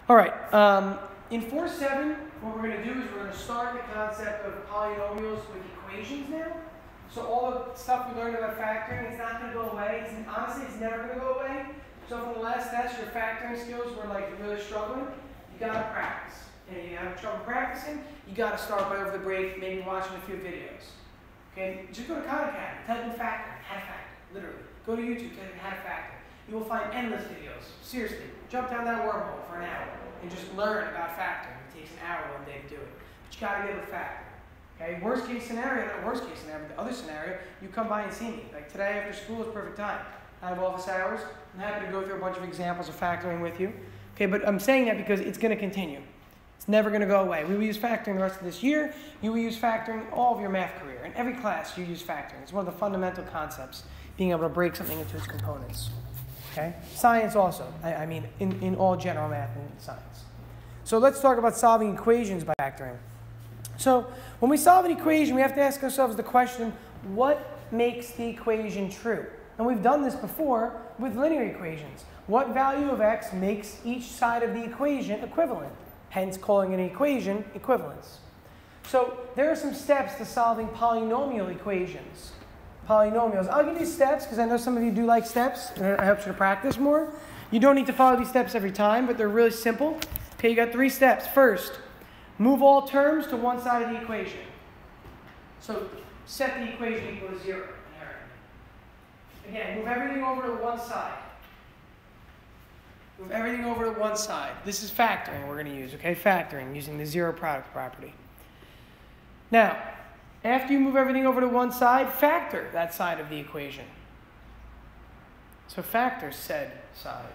All right. In 4.7, what we're going to do is we're going to start the concept of polynomials with equations now. So all the stuff we learned about factoring, it's not going to go away. Honestly, it's never going to go away. So from the last test, your factoring skills were like really struggling. You got to practice. And if you have trouble practicing, you got to start by over the break, maybe watching a few videos. Okay? Just go to Khan Academy, type in factoring, how to factor, literally. Go to YouTube, type in how to factor. You will find endless videos. Seriously, jump down that wormhole for an hour and just learn about factoring. It takes an hour one day to do it. But you got to be able to factor. Okay? Worst case scenario, not worst case scenario, but the other scenario, you come by and see me. Like today after school is perfect time. I have office hours. I'm happy to go through a bunch of examples of factoring with you. Okay, but I'm saying that because it's going to continue. It's never going to go away. We will use factoring the rest of this year. You will use factoring all of your math career. In every class, you use factoring. It's one of the fundamental concepts, being able to break something into its components. Okay? Science also. I mean, in all general math and science. So let's talk about solving equations by factoring. So when we solve an equation, we have to ask ourselves the question, what makes the equation true? And we've done this before with linear equations. What value of x makes each side of the equation equivalent? Hence calling an equation equivalence. So there are some steps to solving polynomial equations. Polynomials. I'll give you steps because I know some of you do like steps and it helps you to practice more. You don't need to follow these steps every time, but they're really simple. Okay, you got 3 steps. First, move all terms to one side of the equation. So set the equation equal to 0. Again, move everything over to one side. Move everything over to one side. This is factoring we're going to use, okay? Factoring, using the zero product property. Now, after you move everything over to one side, factor that side of the equation. So factor said side.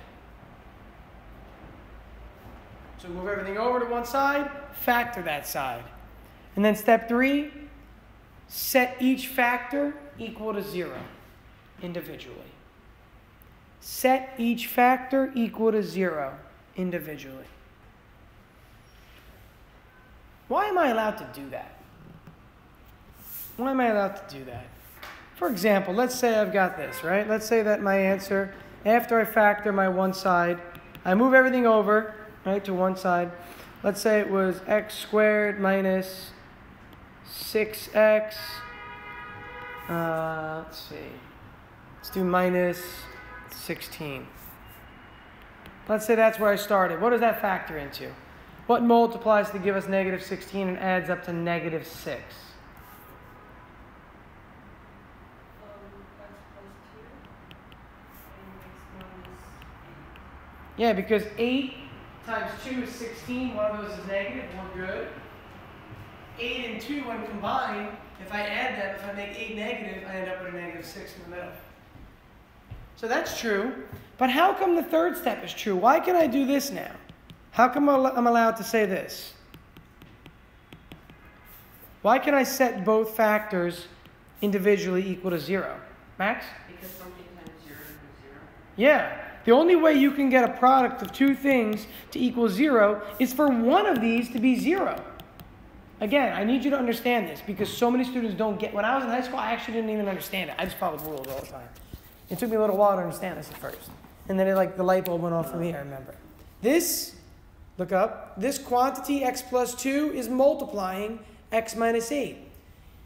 So move everything over to one side, factor that side. And then step 3, set each factor equal to 0 individually. Set each factor equal to 0 individually. Why am I allowed to do that? Why am I allowed to do that? For example, let's say I've got this, right? Let's say that my answer, after I factor my one side, I move everything over, right, to one side. Let's say it was x squared minus 6x. Let's see. Let's do minus 16. Let's say that's where I started. What does that factor into? What multiplies to give us negative 16 and adds up to negative 6? Yeah, because 8 times 2 is 16. One of those is negative. We're good. 8 and 2, when combined, if I add them, if I make 8 negative, I end up with a negative 6 in the middle. So that's true. But how come the third step is true? Why can I do this now? How come I'm allowed to say this? Why can I set both factors individually equal to 0? Max? Because something times 0 equals 0. Yeah. The only way you can get a product of two things to equal 0 is for one of these to be 0. Again, I need you to understand this because so many students don't get. When I was in high school, I actually didn't even understand it. I just followed rules all the time. It took me a little while to understand this at first. And then the light bulb went off for me, I remember. This, look up, this quantity x plus 2 is multiplying x minus 8.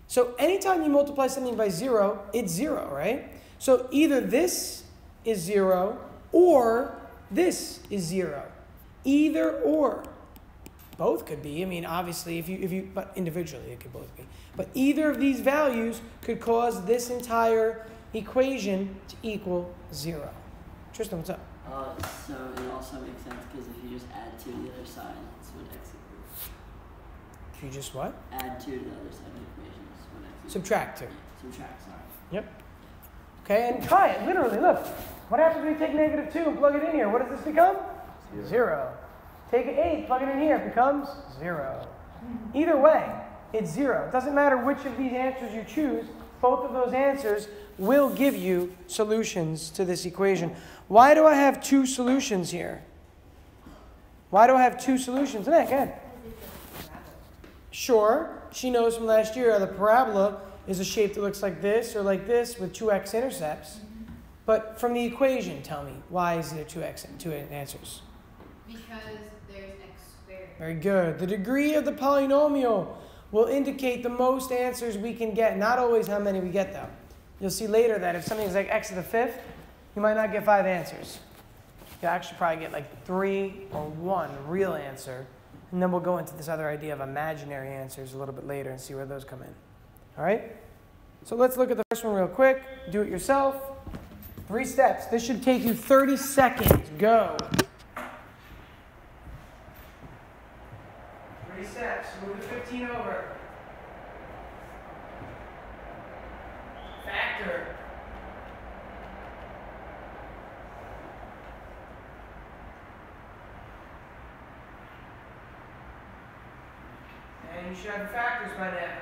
So anytime you multiply something by 0, it's 0, right? So either this is 0 or this is 0. Either or. Both could be. I mean, obviously, but individually it could both be. But either of these values could cause this entire equation to equal 0. Tristan, what's up? So it also makes sense because if you just add 2 to the other side, that's what x equals. If you just what? Add 2 to the other side of the equation is what x equals. Subtract 2. Subtract, sorry. Yep. Okay, and try it. Literally, look. What happens when you take negative 2 and plug it in here? What does this become? 0. Take an 8, plug it in here. It becomes 0. Either way, it's 0. It doesn't matter which of these answers you choose. Both of those answers will give you solutions to this equation. Why do I have 2 solutions here? Why do I have 2 solutions? Nick, go ahead. Sure, she knows from last year the parabola is a shape that looks like this or like this with 2 x-intercepts. But from the equation, tell me, why is there 2 answers? Because there's squared. Very good. The degree of the polynomial will indicate the most answers we can get, not always how many we get, though. You'll see later that if something's like x to the fifth, you might not get 5 answers. You'll actually probably get like 3 or 1 real answer. And then we'll go into this other idea of imaginary answers a little bit later and see where those come in. All right? So let's look at the first one real quick. Do it yourself. 3 steps. This should take you 30 seconds. Go. 3 steps. Move the 15 over. Factor. And you should have the factors by now.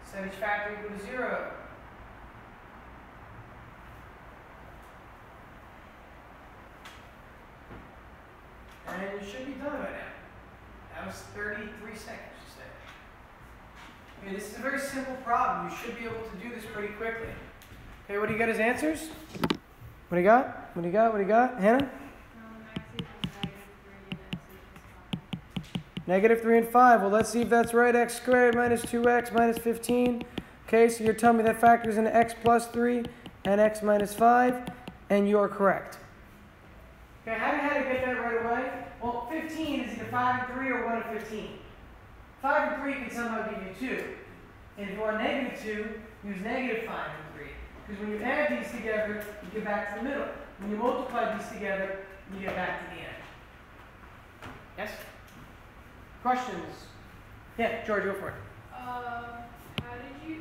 Set each factor equal to 0. And you should be done by now. That was 33 seconds, you said. Okay, this is a very simple problem. You should be able to do this pretty quickly. Okay, what do you got as answers? What do you got? What do you got? What do you got? Hannah? -3 and 5. Well, let's see if that's right. X squared minus 2x minus 15. Okay, so you're telling me that factors in x plus 3 and x minus 5, and you're correct. Okay, how do you get that right away? Well, 15 is either 5 and 3 or 1 and 15. 5 and 3 can somehow give you 2. And if you want -2, use -5 and 3. Because when you add these together, you get back to the middle. When you multiply these together, you get back to the end. Yes? Questions? Yeah, George, go for it. How do you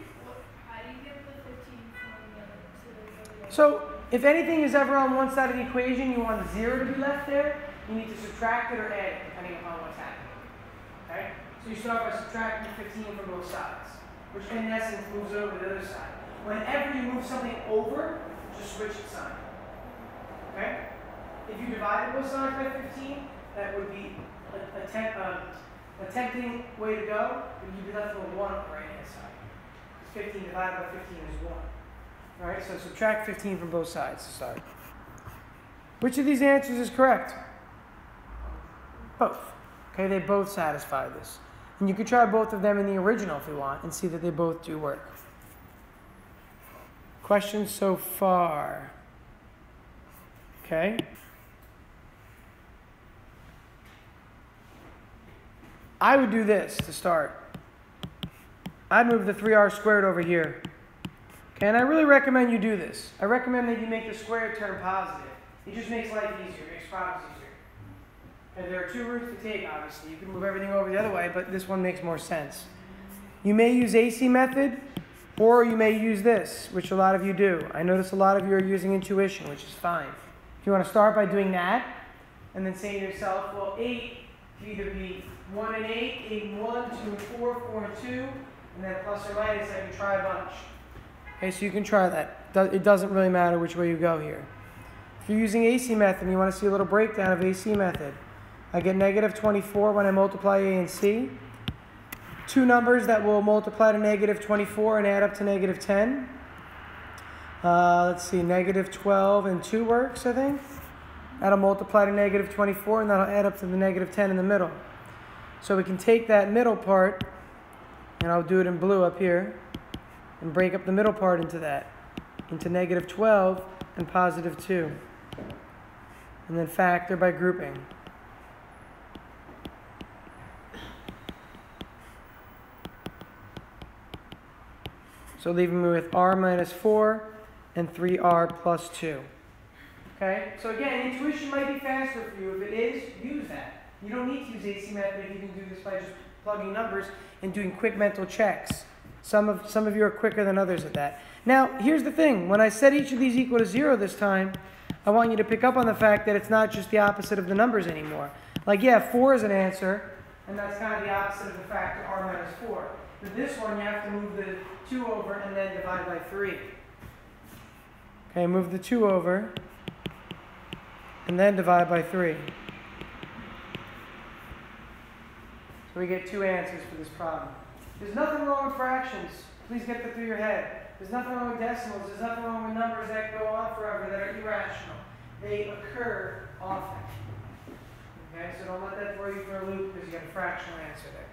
get the 15 from the other? So, if anything is ever on one side of the equation, you want 0 to be left there, you need to subtract it or add it, depending upon what's happening. Okay? So you start by subtracting 15 from both sides, which in essence moves over to the other side. Whenever you move something over, just switch the sign. Okay? If you divided both sides by 15, that would be a tempting way to go, but you'd be left with a 1 on the right-hand side. Because 15 divided by 15 is 1. All right, so subtract 15 from both sides to start. Which of these answers is correct? Both. Okay, they both satisfy this. And you could try both of them in the original if you want and see that they both do work. Questions so far? Okay. I would do this to start. I'd move the 3r squared over here. Okay, and I really recommend you do this. I recommend that you make the squared term positive. It just makes life easier, makes problems easier. And there are 2 routes to take, obviously. You can move everything over the other way, but this one makes more sense. You may use AC method, or you may use this, which a lot of you do. I notice a lot of you are using intuition, which is fine. If you want to start by doing that, and then saying to yourself, well, 8 can either be 1 and 8, 8 and 1, 2 and 4, 4 and 2, and then plus or minus, I can try a bunch. Okay, so you can try that. It doesn't really matter which way you go here. If you're using AC method and you want to see a little breakdown of AC method, I get -24 when I multiply A and C. 2 numbers that will multiply to -24 and add up to -10. Let's see, -12 and 2 works, I think. That'll multiply to -24 and that'll add up to the -10 in the middle. So we can take that middle part, and I'll do it in blue up here, and break up the middle part into that, into -12 and +2. And then factor by grouping. So leaving me with r minus 4 and 3r plus 2. Okay? So again, intuition might be faster for you. If it is, use that. You don't need to use AC method if you can do this by just plugging numbers and doing quick mental checks. Some of you are quicker than others at that. Now, here's the thing. When I set each of these equal to 0 this time, I want you to pick up on the fact that it's not just the opposite of the numbers anymore. Like, yeah, 4 is an answer, and that's kind of the opposite of the factor r minus 4. But this one, you have to move the 2 over and then divide by 3. Okay, move the 2 over and then divide by 3. So we get 2 answers for this problem. There's nothing wrong with fractions. Please get that through your head. There's nothing wrong with decimals. There's nothing wrong with numbers that go on forever that are irrational. They occur often. so don't let that throw you for a loop because you got a fractional answer there.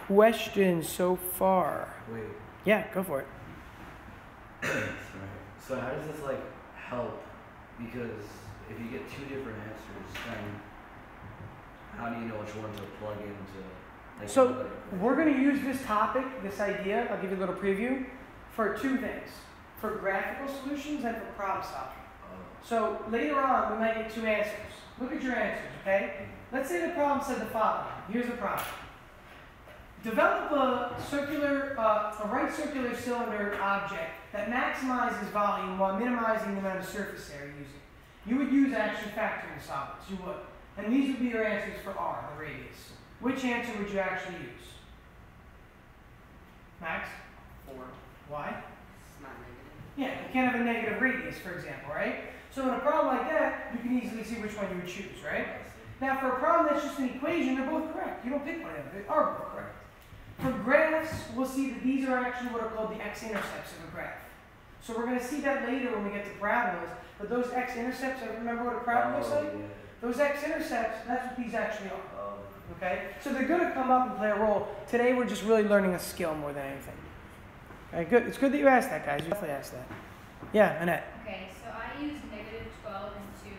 Questions so far? Wait. Yeah, go for it. Sorry. So how does this like help? Because if you get two different answers, then how do you know which one to plug into? Like, So we're going to use this topic, this idea, I'll give you a little preview, for two things. For graphical solutions and for problem solving. So later on, we might get two answers. Look at your answers, okay? Let's say the problem said the following. Here's the problem. Develop a right circular cylinder object that maximizes volume while minimizing the amount of surface area using. You would use action factoring to solve this. You would. And these would be your answers for R, the radius. Which answer would you actually use? Max? 4. Why? It's not negative. Yeah, you can't have a negative radius, for example, right? So in a problem like that, you can easily see which one you would choose, right? Now for a problem that's just an equation, they're both correct. You don't pick one of them. They are both correct. For graphs, we'll see that these are actually what are called the x-intercepts of a graph. So we're going to see that later when we get to parabolas. But those x-intercepts, remember what a parabola looks like? Yeah. Those x-intercepts, that's what these actually are. Okay? So they're going to come up and play a role. Today we're just really learning a skill more than anything. Okay, good. It's good that you asked that, guys. You definitely asked that. Yeah, Annette. Okay, so I use negative 12 and 2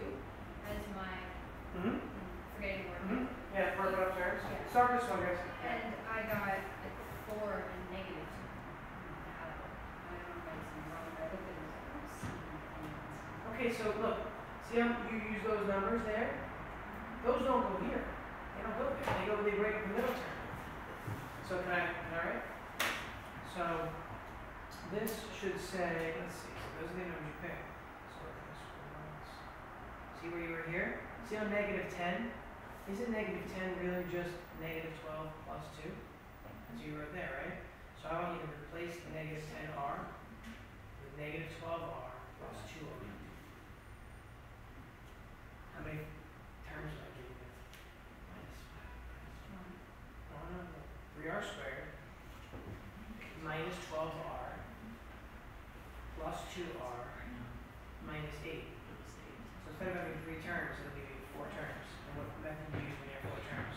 as my, forgetting the word. Yeah, work it up there. Yeah. Start this one, guys. And I got like 4 and negative 2. I don't know if that's wrong, but I looked at this. Okay, so look. See how you use those numbers there? Those don't go here. They don't go there. They break the middle term. So can I, alright? So this should say, let's see, so those are the numbers you pick. So see where you were here? See how negative 10? Isn't negative 10 really just negative 12 plus 2? Because you were there, right? So I want you to replace the negative 10r with negative 12r plus 2r. How many terms do I give you? Minus 3r squared minus 12r plus 2r minus 8. So instead of having 3 terms, it'll give you 4 terms. And what method do you use when you have 4 terms?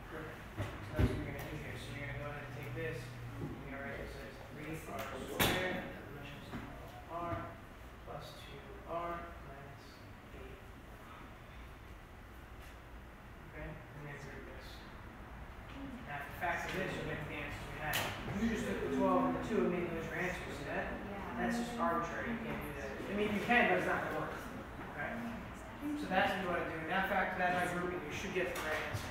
Perfect. So that's what you're going to do here. So you're going to go ahead and take this. You're going to write this as 3r squared minus 12r plus 2r minus 8. Okay? And then do this. Now, the fact of this, you'll get the answers we had. You just took the 12 and the 2 and made those your answers. See that? That's just arbitrary. You can't do that. I mean, you can, but it's not going to work. Okay? So that's what you want to do. Now factor that by grouping. You should get the right answer.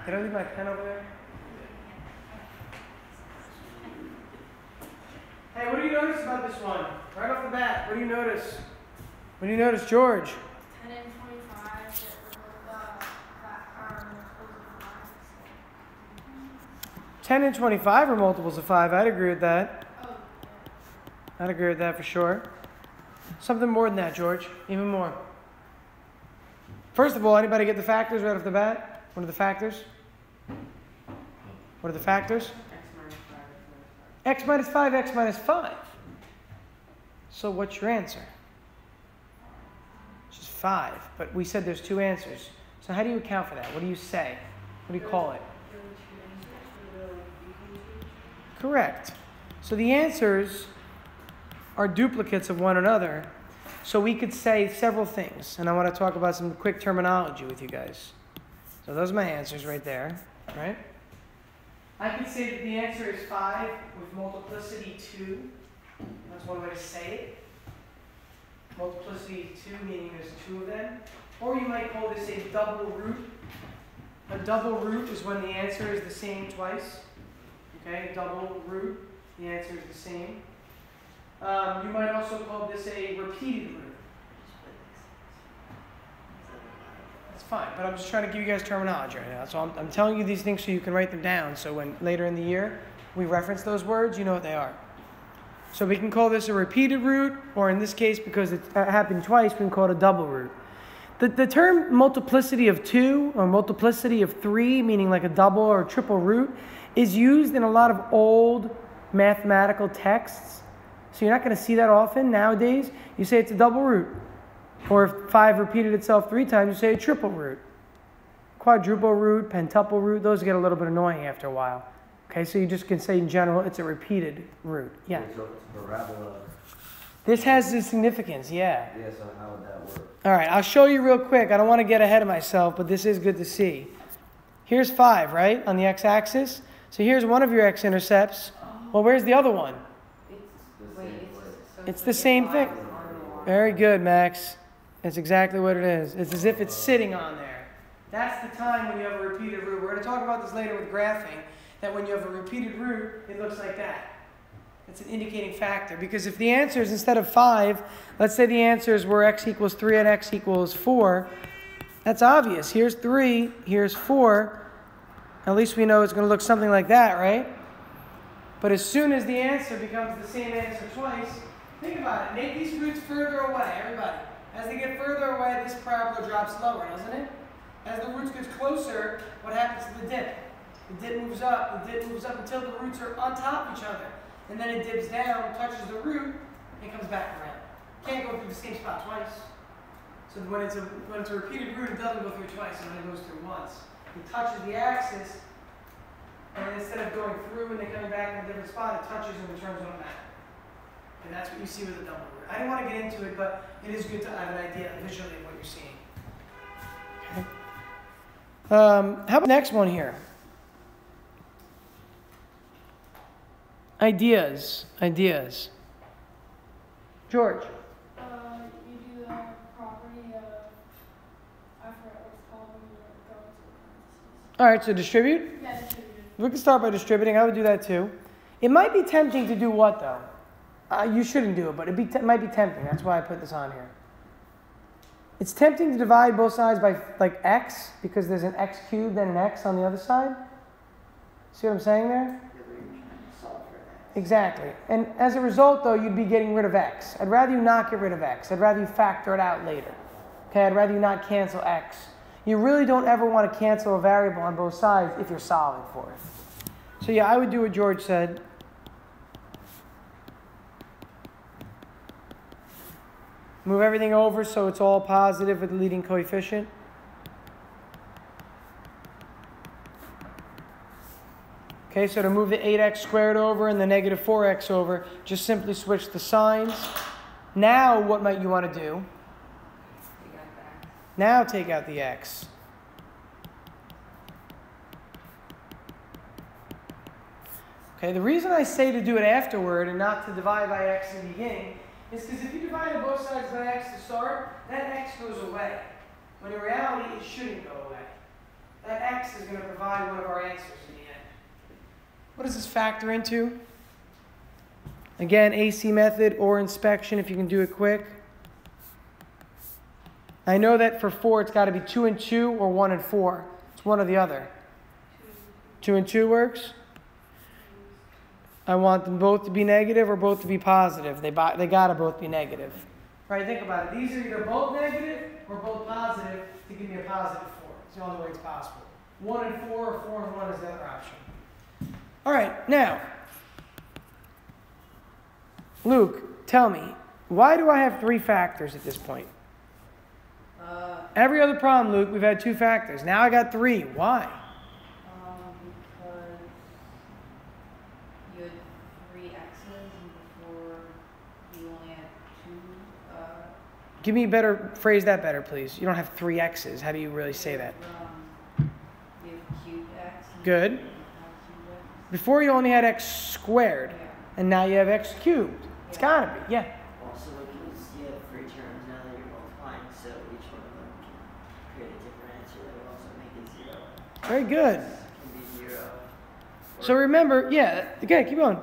Did I leave my pen over there? Hey, what do you notice about this one? Right off the bat, what do you notice? What do you notice, George? 10 and 25 that are multiples of 5. 10 and 25 are multiples of 5. I'd agree with that. Oh, I'd agree with that for sure. Something more than that, George. Even more. First of all, anybody get the factors right off the bat? What are the factors? What are the factors? X minus 5, X minus 5. So what's your answer? It's just 5. But we said there's 2 answers. So how do you account for that? What do you say? What do you call it? Correct. So the answers are duplicates of one another. So we could say several things. And I want to talk about some quick terminology with you guys. So those are my answers right there. Right? I could say that the answer is 5 with multiplicity 2. That's one way to say it. Multiplicity 2 meaning there's 2 of them. Or you might call this a double root. A double root is when the answer is the same twice. Okay, double root, the answer is the same. You might also call this a repeated root. That's fine, but I'm just trying to give you guys terminology right now. So I'm telling you these things so you can write them down. So when later in the year we reference those words, you know what they are. So we can call this a repeated root, or in this case, because it happened twice, we can call it a double root. The term multiplicity of 2 or multiplicity of 3, meaning like a double or triple root, is used in a lot of old mathematical texts. So you're not going to see that often nowadays. You say it's a double root. Or if 5 repeated itself 3 times, you say a triple root. Quadruple root, pentuple root, those get a little bit annoying after a while. Okay, so you just can say in general it's a repeated root. Yeah. So it's parabola. This has the significance, yeah. Yeah, so how would that work? All right, I'll show you real quick. I don't want to get ahead of myself, but this is good to see. Here's 5, right, on the x-axis. So here's one of your x-intercepts. Well, where's the other one? It's the same thing. Very good, Max. That's exactly what it is. It's as if it's sitting on there. That's the time when you have a repeated root. We're going to talk about this later with graphing, that when you have a repeated root, it looks like that. It's an indicating factor. Because if the answers, instead of 5, let's say the answers were x equals 3 and x equals 4, that's obvious. Here's 3, here's 4. At least we know it's going to look something like that, right? But as soon as the answer becomes the same answer twice, think about it. Make these roots further away, everybody. As they get further away, this parabola drops lower, doesn't it? As the roots get closer, what happens to the dip? The dip moves up until the roots are on top of each other. And then it dips down, touches the root, and comes back around. Can't go through the same spot twice. So when it's a repeated root, it doesn't go through twice, it only goes through once. It touches the axis, and instead of going through and then coming back in a different spot, it touches and returns on back. And that's what you see with a double root. I don't want to get into it, but it is good to have an idea visually of what you're seeing. Okay. How about the next one here? Ideas. George. You do the property of, I forgot what it's called when you go into parentheses. All right, so distribute? Yeah, distributed. We can start by distributing. I would do that too. It might be tempting to do what, though? You shouldn't do it, but it might be tempting. That's why I put this on here. It's tempting to divide both sides by like x, because there's an x cubed and an x on the other side. See what I'm saying there? Exactly. And as a result, though, you'd be getting rid of x. I'd rather you not get rid of x. I'd rather you factor it out later. Okay, I'd rather you not cancel x. You really don't ever want to cancel a variable on both sides if you're solving for it. So yeah, I would do what George said. Move everything over so it's all positive with the leading coefficient. Okay, so to move the 8x squared over and the negative 4x over, just simply switch the signs. Now, what might you want to do? Now take out the x. Okay, the reason I say to do it afterward and not to divide by x in the beginning is because if you divide on both sides by x to start, that x goes away. When in reality, it shouldn't go away. That x is going to provide one of our answers in the end. What does this factor into? Again, AC method or inspection if you can do it quick. I know that for 4 it's got to be 2 and 2 or 1 and 4. It's one or the other. 2 and 2 works? I want them both to be negative or both to be positive. They got to both be negative. Right, think about it. These are either both negative or both positive to give me a positive 4. It's the only way it's possible. 1 and 4 or 4 and 1 is the other option. All right, now, Luke, tell me, why do I have 3 factors at this point? Every other problem, Luke, we've had 2 factors. Now I got 3. Why? Because you had 3 x's and before you only had 2. Give me a better, phrase that better, please. You don't have 3 x's. How do you really say that? You have cubed x. Good. Before you only had x squared, and now you have x cubed. It's got to be, yeah. Also, because you have 3 terms now that you're multiplying, so each one of them can create a different answer that will also make it 0. Very good. This can be 0. So remember, yeah, okay, keep going.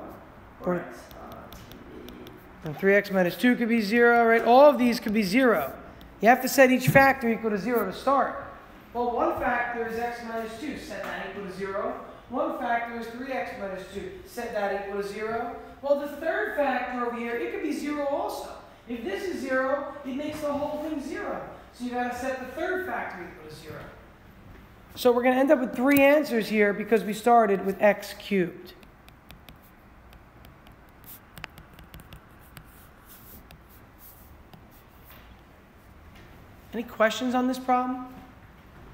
Or x can be... And 3x minus 2 could be 0, right? All of these could be 0. You have to set each factor equal to 0 to start. Well, one factor is x minus 2. Set that equal to 0. One factor is 3x minus 2. Set that equal to 0. Well, the third factor over here, it could be 0 also. If this is 0, it makes the whole thing 0. So you've got to set the third factor equal to 0. So we're going to end up with 3 answers here because we started with x cubed. Any questions on this problem?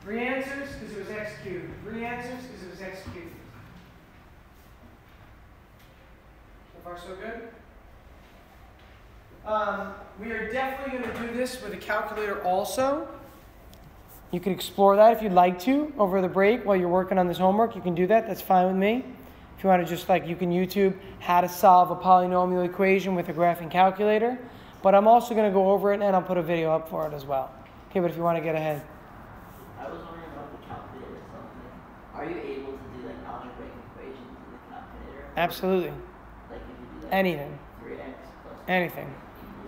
3 answers because it was x cubed. 3 answers because it was x cubed. So far, so good? We are definitely going to do this with a calculator also. You can explore that if you'd like to over the break while you're working on this homework. You can do that. That's fine with me. If you want to just you can YouTube how to solve a polynomial equation with a graphing calculator. But I'm also going to go over it and I'll put a video up for it as well. Okay, but if you want to get ahead. I was wondering about the calculator something. Are you able to do algebraic equations in the calculator? Absolutely. Like if you do anything. 3x plus anything.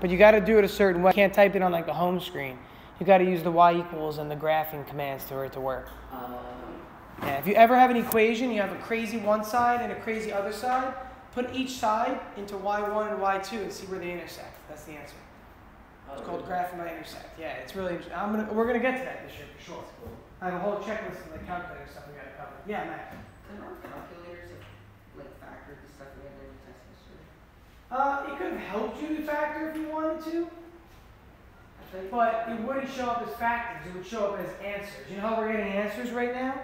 But you got to do it a certain way. You can't type it on the home screen. You got to use the y equals and the graphing commands for it to work. Yeah, if you ever have an equation, you have a crazy one side and a crazy other side, put each side into y1 and y2 and see where they intersect. That's the answer. It's called graphing by intersect. Yeah, it's really interesting. We're gonna get to that this year for sure. I have a whole checklist of calculator stuff we gotta cover. Yeah, Matt. Can our calculators factor the stuff we had in the test history? It could have helped you to factor if you wanted to, but it wouldn't show up as factors. It would show up as answers. You know how we're getting answers right now?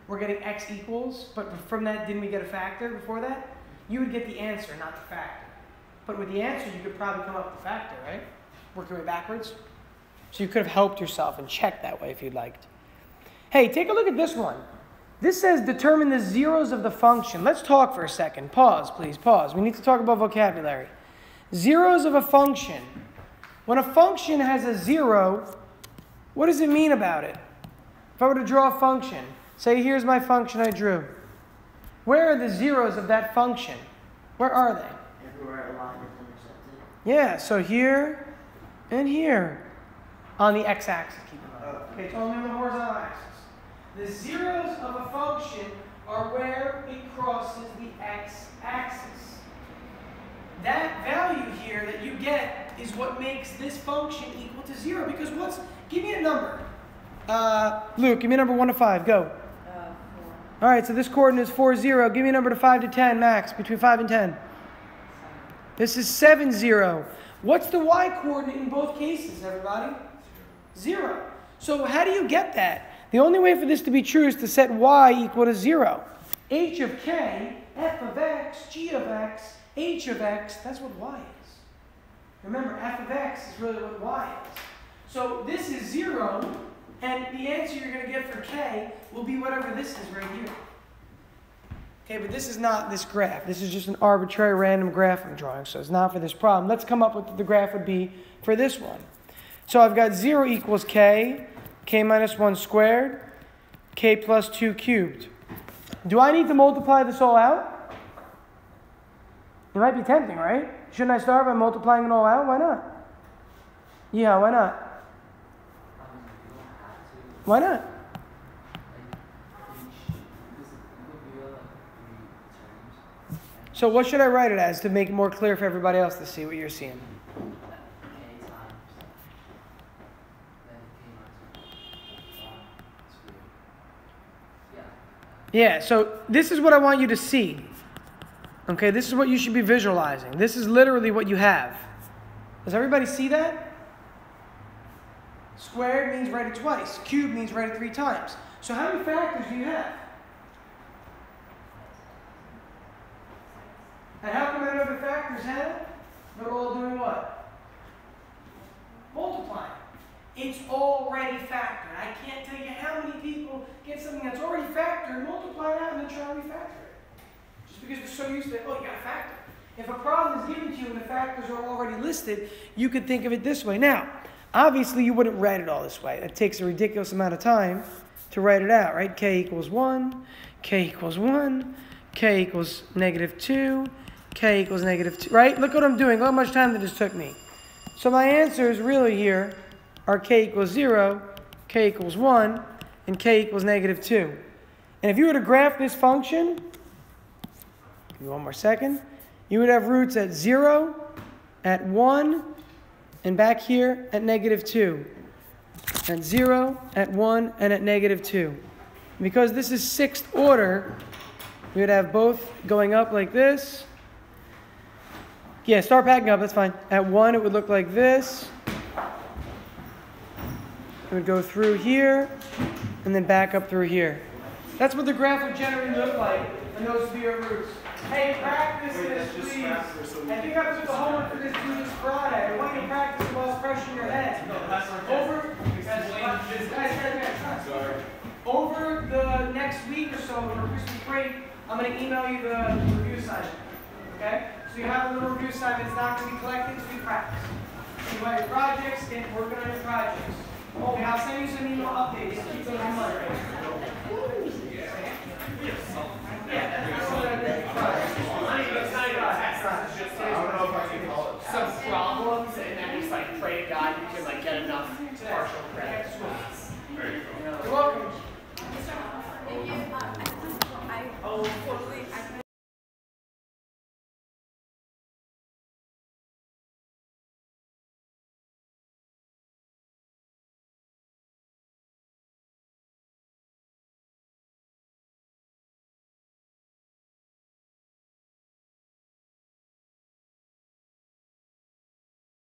We're getting x equals, but from that, didn't we get a factor before that? You would get the answer, not the factor. But with the answer, you could probably come up with a factor, right? Work your way backwards. So you could have helped yourself and checked that way if you'd liked. Hey, take a look at this one. This says determine the zeros of the function. Let's talk for a second. Pause, please, pause. We need to talk about vocabulary. Zeros of a function. When a function has a 0, what does it mean about it? If I were to draw a function, say here's my function I drew. Where are the zeros of that function? Where are they? everywhere a line is intersected. Yeah, so here and here on the x-axis, keep in mind. Okay, it's only on the horizontal axis. The zeros of a function are where it crosses the x-axis. That value here that you get is what makes this function equal to 0, because give me a number. Luke, give me a number 1 to 5, go. 4. All right, so this coordinate is 4, 0. Give me a number to 5 to 10, Max, between 5 and 10. 7. This is 7, 0. What's the y coordinate in both cases, everybody? 0. So how do you get that? The only way for this to be true is to set y equal to 0. H of k, f of x, g of x, h of x, that's what y is. Remember, f of x is really what y is. So this is 0, and the answer you're going to get for k will be whatever this is right here. Okay, but this is not this graph. This is just an arbitrary random graph I'm drawing, so it's not for this problem. Let's come up with what the graph would be for this one. So I've got 0 equals k minus 1 squared, k plus 2 cubed. Do I need to multiply this all out? It might be tempting, right? Shouldn't I start by multiplying it all out? Why not? Yeah, why not? Why not? So what should I write it as to make it more clear for everybody else to see what you're seeing? Yeah, so this is what I want you to see. Okay, this is what you should be visualizing. This is literally what you have. Does everybody see that? Squared means write it twice. Cubed means write it 3 times. So how many factors do you have? And how come I know the factors have? They're all doing what? Multiplying. It's already factored. I can't tell you how many people get something that's already factored, multiply it out, and then try to refactor it. Just because they're so used to it, oh, you got to factor. If a problem is given to you and the factors are already listed, you could think of it this way. Now, obviously, you wouldn't write it all this way. It takes a ridiculous amount of time to write it out, right? K equals 1, K equals 1, K equals negative 2, K equals negative 2, right? Look what I'm doing. Look how much time that just took me. So my answers really here are k equals 0, k equals 1, and k equals negative 2. And if you were to graph this function, give me one more second, you would have roots at 0, at 1, and back here at negative 2. At 0, at 1, and at negative 2. Because this is 6th order, we would have both going up like this. Yeah, start packing up, that's fine. At 1, it would look like this. It would go through here and then back up through here. That's what the graph would generally look like, and those would be your roots. Hey, practice this, please. I think I put the homework for this due this Friday. I want you to practice while it's fresh in your head. Over the next week or so, for Christmas break, I'm going to email you the review assignment. Okay? So you have a little review assignment. It's not going to be collected, it's going to be practice. So you have your projects, and working on your projects. Okay, I'll send you some email updates. Keep those in mind.